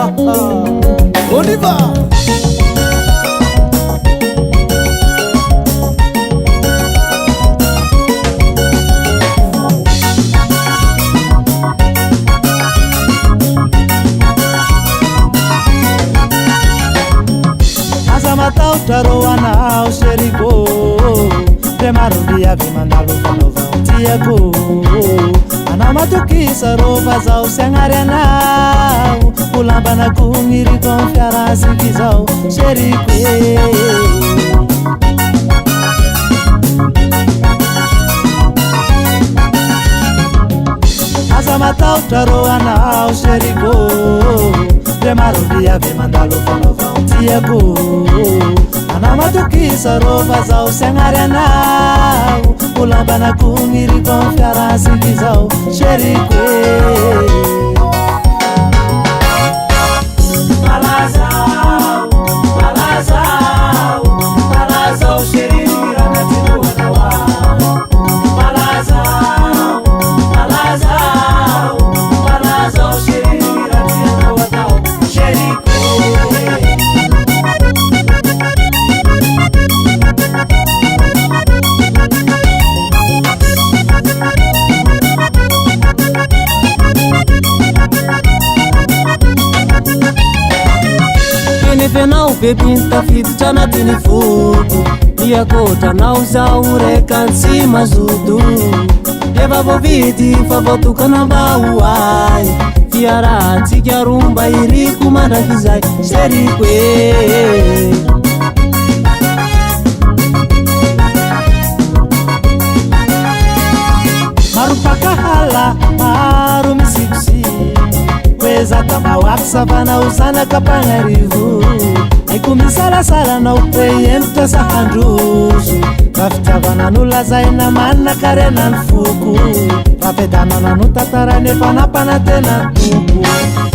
On y va. Azamatao taroana o sheriko Premarumbia vimandalo vanovatiako Anamatokisa rova zao siagnarianao Ulambanaku ngirikon fiarasikizao sherikwe Azamatao taroana o sheriko Premarumbia vimandalo vanovatiako Anamatokisa rova zao siagnarianao Ulambanaku ngirikon fiarasikizao sherikwe Venao bebinta fiditra natiny foko Iakotra nao zao reka ntsima zodo Efa voavidy fa voatokana mba hoay Fiarahantsika romba iriko mandrakizay seriko e Maro pakahala, maro misikosi Zata mawako savanao zanaka pagnarivo Aiko misalasalanao preemtra sahandroso Rafitravana zaina manina karena ny foko Rapedanana no tatara nefa napana tena toko